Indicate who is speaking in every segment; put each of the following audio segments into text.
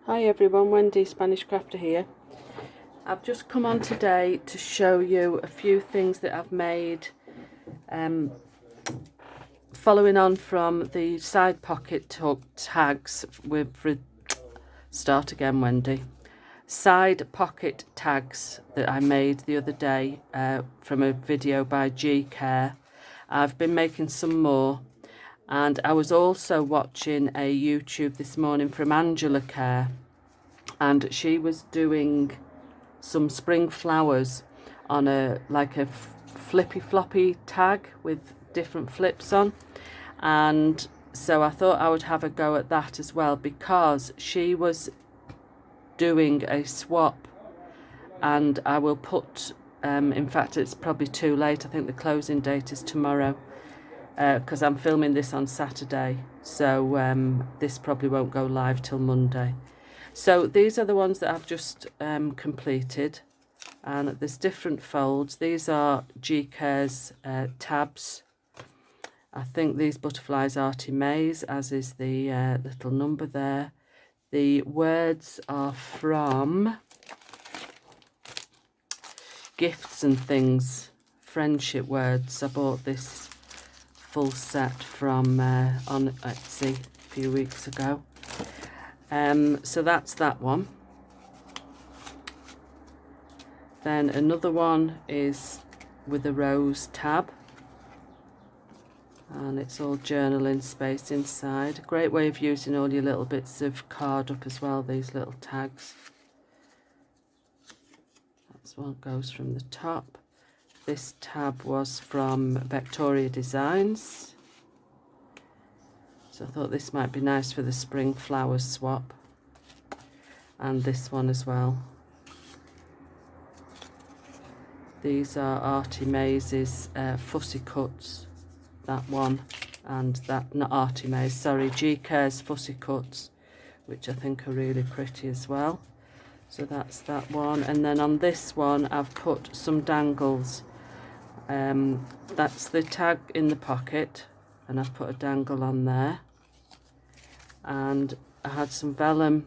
Speaker 1: Hi everyone, Wendy Spanish Crafter here. I've just come on today to show you a few things that I've made following on from the side pocket hook tags start again Wendy. Side pocket tags that I made the other day from a video by G Care. I've been making some more, and I was also watching a YouTube this morning from Angela Care, and she was doing some spring flowers on a flippy floppy tag with different flips on, and so I thought I would have a go at that as well, because she was doing a swap, and I will put in fact it's probably too late, I think the closing date is tomorrow, because I'm filming this on Saturday, so this probably won't go live till Monday. So these are the ones that I've just completed, and there's different folds. These are G Care's tabs. I think these butterflies are Artie Mays, as is the little number there. The words are from Gifts and Things, friendship words. I bought this full set from on Etsy a few weeks ago. So that's that one. Then another one is with a rose tab, and it's all journaling space inside. Great way of using all your little bits of card up as well, these little tags. That's what goes from the top. This tab was from Victoria Designs, so I thought this might be nice for the spring flowers swap, and this one as well. These are Artie Mays' Fussy Cuts, that one, and that, not Artie Mays, sorry, G Care's Fussy Cuts, which I think are really pretty as well. So that's that one, and then on this one I've put some dangles. That's the tag in the pocket, and I've put a dangle on there, and I had some vellum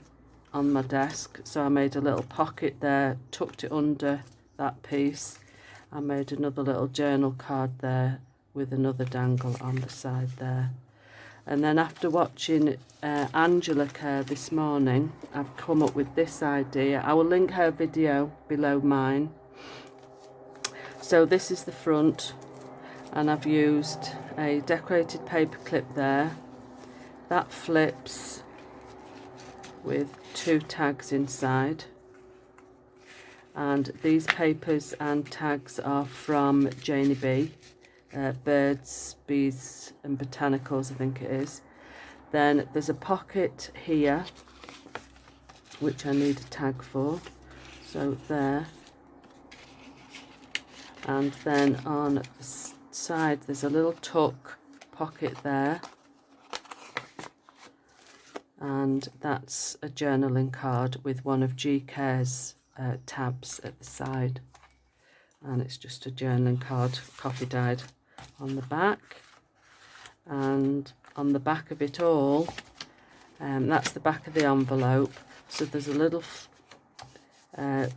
Speaker 1: on my desk, so I made a little pocket there, tucked it under that piece. I made another little journal card there with another dangle on the side there. And then after watching Angela Care this morning, I've come up with this idea. I will link her video below mine. So this is the front, and I've used a decorated paper clip there. That flips with two tags inside. And these papers and tags are from Janie B. Birds, Bees and Botanicals, I think it is. Then there's a pocket here, which I need a tag for. So there. And then on the side there's a little tuck pocket there. And that's a journaling card with one of G Care's tabs at the side, and it's just a journaling card, coffee dyed on the back. And on the back of it all, that's the back of the envelope, so there's a little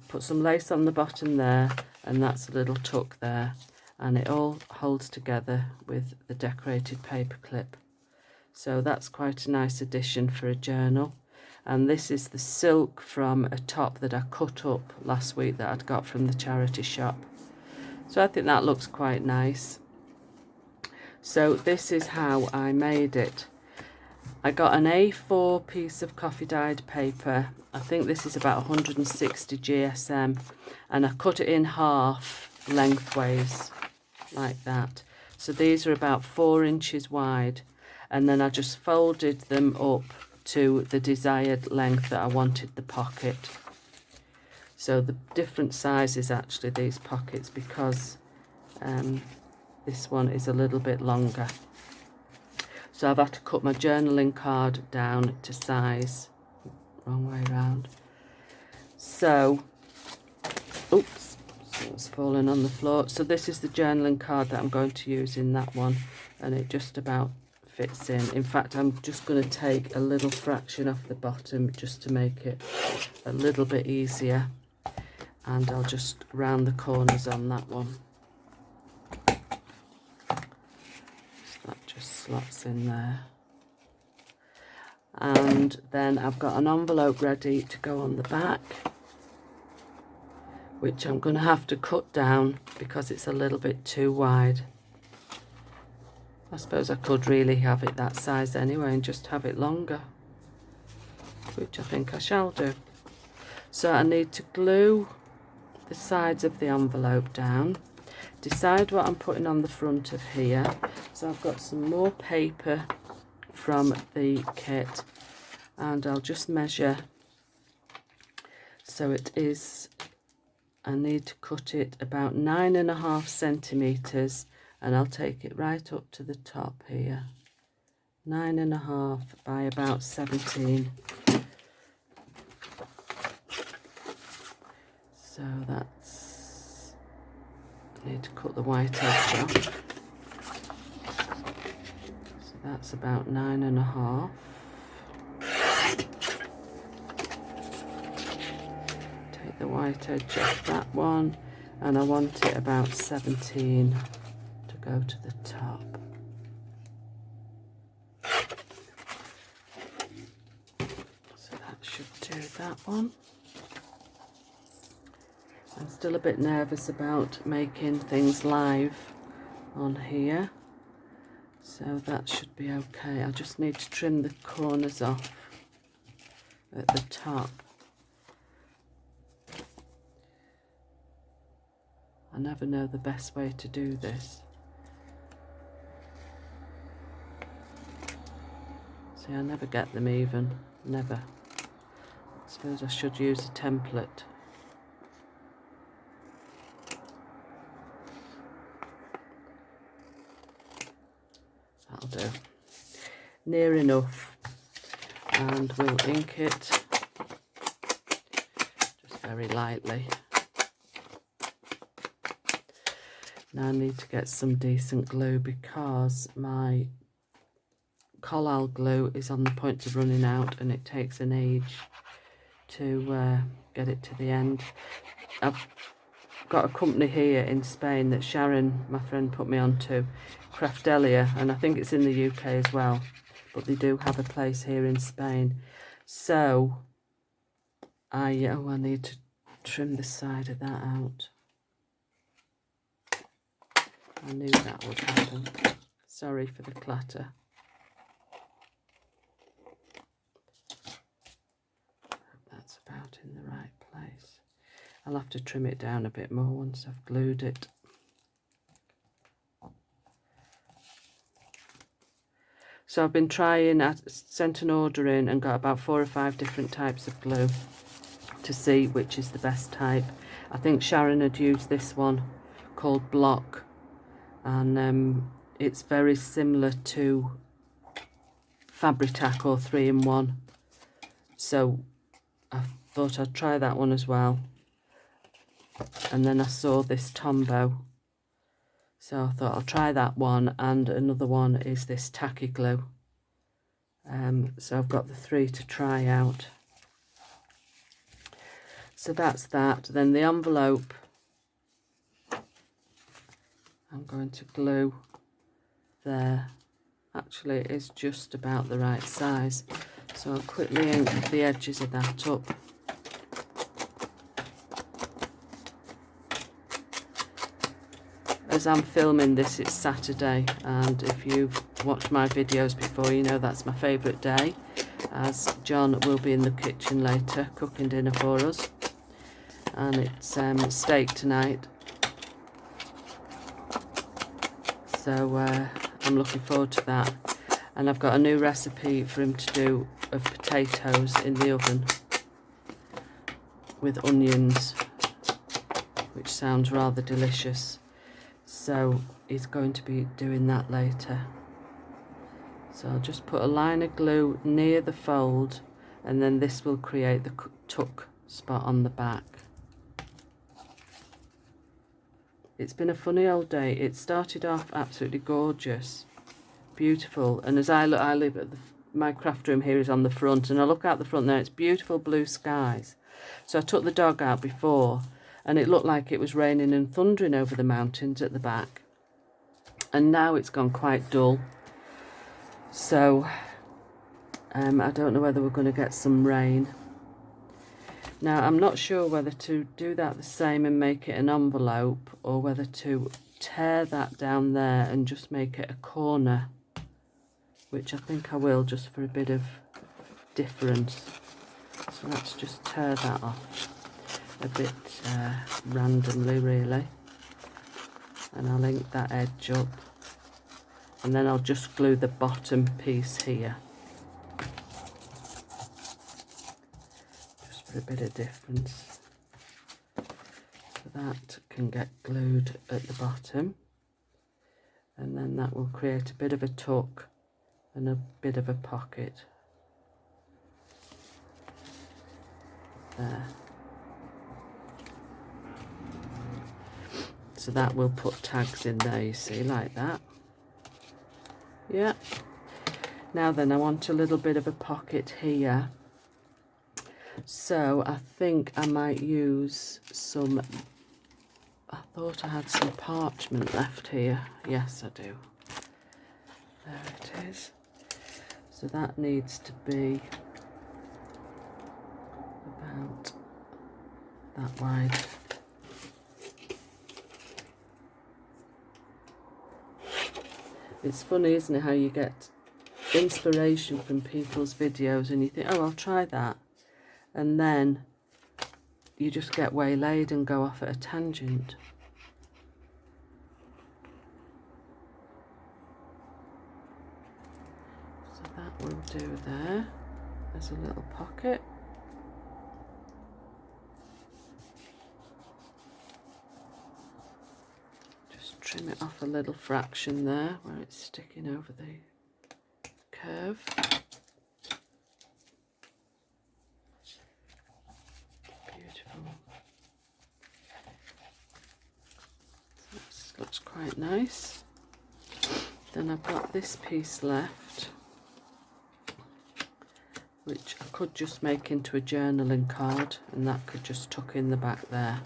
Speaker 1: put some lace on the bottom there, and that's a little tuck there, and it all holds together with the decorated paper clip. So that's quite a nice addition for a journal. And this is the silk from a top that I cut up last week that I'd got from the charity shop. So I think that looks quite nice. So this is how I made it. I got an A4 piece of coffee dyed paper. I think this is about 160 GSM, and I cut it in half lengthways like that. So these are about 4 inches wide, and then I just folded them up to the desired length that I wanted the pocket. So the different sizes actually, these pockets, because this one is a little bit longer. So I've had to cut my journaling card down to size. Wrong way around. So, oops, it's fallen on the floor. So this is the journaling card that I'm going to use in that one, and it just about fits in. In fact, I'm just going to take a little fraction off the bottom just to make it a little bit easier. And I'll just round the corners on that one. So that just slots in there. And then I've got an envelope ready to go on the back, which I'm going to have to cut down because it's a little bit too wide. I suppose I could really have it that size anyway and just have it longer, which I think I shall do. So I need to glue the sides of the envelope down, decide what I'm putting on the front of here. So I've got some more paper from the kit, and I'll just measure. So it is, I need to cut it about 9.5 centimetres, and I'll take it right up to the top here. 9.5 by about 17. So that's, I need to cut the white edge off. So that's about 9.5. Take the white edge off that one, and I want it about 17 to go to the top. So that should do that one. I'm still a bit nervous about making things live on here, so that should be okay. I just need to trim the corners off at the top. I never know the best way to do this. See, I never get them even, never. I suppose I should use a template. That'll do. Near enough. And we'll ink it just very lightly. Now I need to get some decent glue because my Collall glue is on the point of running out, and it takes an age to get it to the end. I've got a company here in Spain that Sharon, my friend, put me on to, Craftelia, and I think it's in the UK as well, but they do have a place here in Spain. So I need to trim the side of that out. I knew that would happen. Sorry for the clatter. That's about in the right place. I'll have to trim it down a bit more once I've glued it. So I've been trying, I sent an order in and got about 4 or 5 different types of glue to see which is the best type. I think Sharon had used this one called Block, and it's very similar to Fabri-Tac or 3-in-1. So I thought I'd try that one as well. And then I saw this Tombow, so I thought I'll try that one, and another one is this Tacky Glue. So I've got the 3 to try out. So that's that. Then the envelope, I'm going to glue there. Actually, it is just about the right size, so I'll quickly ink the edges of that up. As I'm filming this, it's Saturday, and if you've watched my videos before, you know that's my favourite day, as John will be in the kitchen later cooking dinner for us, and it's steak tonight, so I'm looking forward to that. And I've got a new recipe for him to do of potatoes in the oven with onions, which sounds rather delicious. So he's going to be doing that later. So I'll just put a line of glue near the fold, and then this will create the tuck spot on the back. It's been a funny old day. It started off absolutely gorgeous, beautiful. And as I live at my craft room here is on the front, and I look out the front there, it's beautiful blue skies. So I took the dog out before, and it looked like it was raining and thundering over the mountains at the back. And now it's gone quite dull. So I don't know whether we're going to get some rain. Now, I'm not sure whether to do that the same and make it an envelope, or whether to tear that down there and just make it a corner, which I think I will, just for a bit of difference. So let's just tear that off a bit randomly, really. And I'll ink that edge up. And then I'll just glue the bottom piece here. Just for a bit of difference. So that can get glued at the bottom. And then that will create a bit of a tuck and a bit of a pocket. There. So that will put tags in there, you see, like that. Yeah. Now then, I want a little bit of a pocket here. So I think I might use some, I thought I had some parchment left here. Yes, I do. There it is. So that needs to be about that wide. It's funny, isn't it, how you get inspiration from people's videos and you think, oh, I'll try that. And then you just get waylaid and go off at a tangent. So that will do there. There's a little pocket. Trim it off a little fraction there where it's sticking over the curve. Beautiful. This looks quite nice. Then I've got this piece left, which I could just make into a journaling card, and that could just tuck in the back there.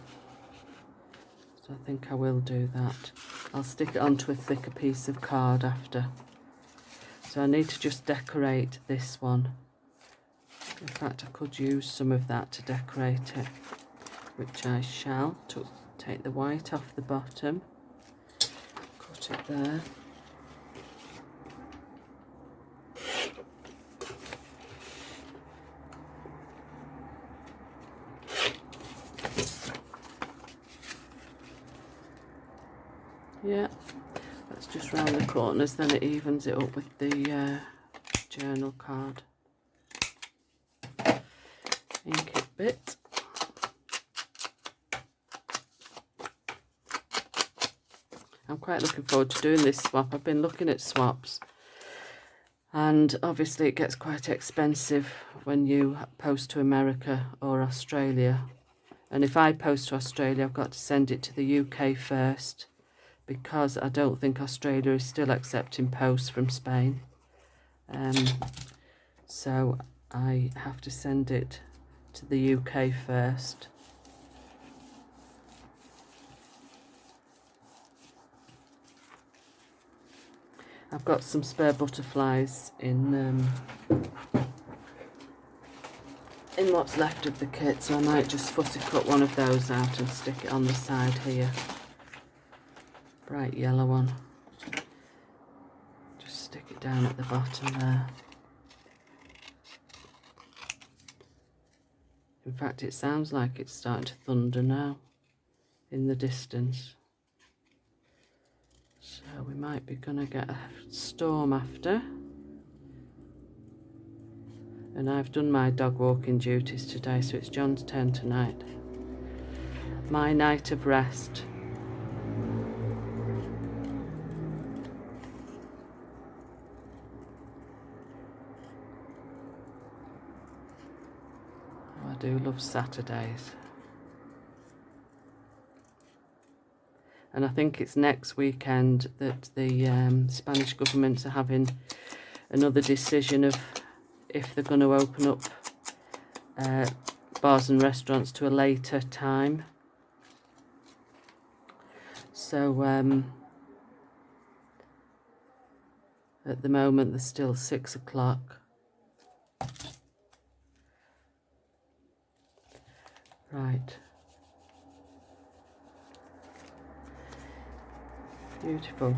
Speaker 1: So I think I will do that. I'll stick it onto a thicker piece of card after. So I need to just decorate this one. In fact, I could use some of that to decorate it, which I shall. Take the white off the bottom, cut it there. Yeah, that's just round the corners, then it evens it up with the journal card. Ink it bit. I'm quite looking forward to doing this swap. I've been looking at swaps, and obviously it gets quite expensive when you post to America or Australia. And if I post to Australia, I've got to send it to the UK first, because I don't think Australia is still accepting posts from Spain. So I have to send it to the UK first. I've got some spare butterflies in what's left of the kit, so I might just fussy cut one of those out and stick it on the side here. Bright yellow one. Just stick it down at the bottom there. In fact, it sounds like it's starting to thunder now in the distance. So we might be going to get a storm after. And I've done my dog walking duties today, so it's John's turn tonight. My night of rest. I do love Saturdays. And I think it's next weekend that the Spanish government are having another decision of if they're going to open up bars and restaurants to a later time. So at the moment there's still 6 o'clock. Right. Beautiful.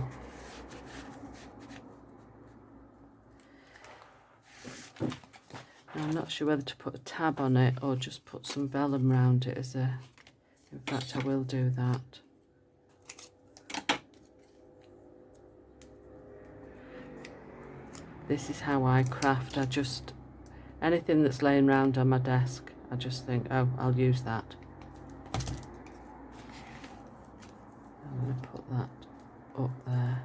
Speaker 1: Now, I'm not sure whether to put a tab on it or just put some vellum around it as a... In fact, I will do that. This is how I craft. I just... anything that's laying around on my desk, I just think, oh, I'll use that. I'm going to put that up there.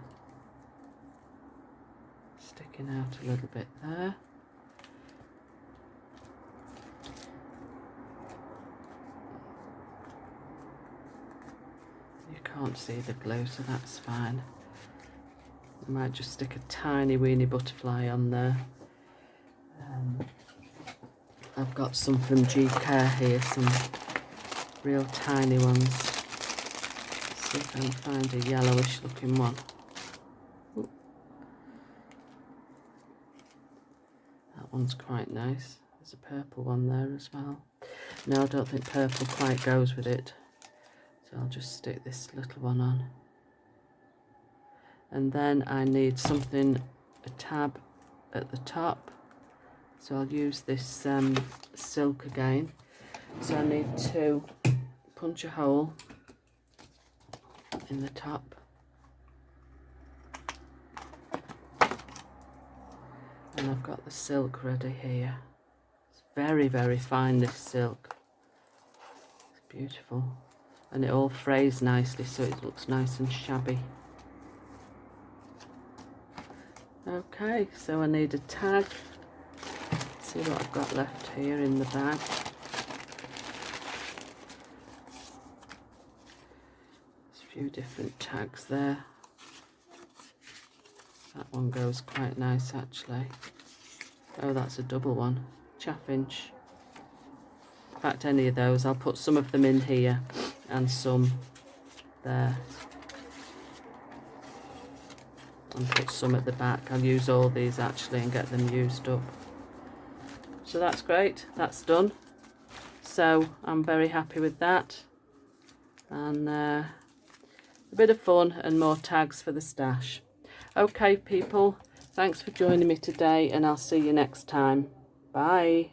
Speaker 1: Sticking out a little bit there. You can't see the glue, so that's fine. I might just stick a tiny weeny butterfly on there. I've got some from G-Care here, some real tiny ones. Let's see if I can find a yellowish looking one. Ooh. That one's quite nice. There's a purple one there as well. No, I don't think purple quite goes with it. So I'll just stick this little one on. And then I need something, a tab at the top. So I'll use this silk again. So I need to punch a hole in the top. And I've got the silk ready here. It's very, very fine, this silk. It's beautiful. And it all frays nicely, so it looks nice and shabby. Okay, so I need a tag. See what I've got left here in the bag. There's a few different tags there. That one goes quite nice actually. Oh, that's a double one. Chaffinch. In fact, any of those. I'll put some of them in here and some there. And put some at the back. I'll use all these actually and get them used up. So that's great, that's done. So I'm very happy with that. And a bit of fun and more tags for the stash. Okay people, thanks for joining me today and I'll see you next time. Bye.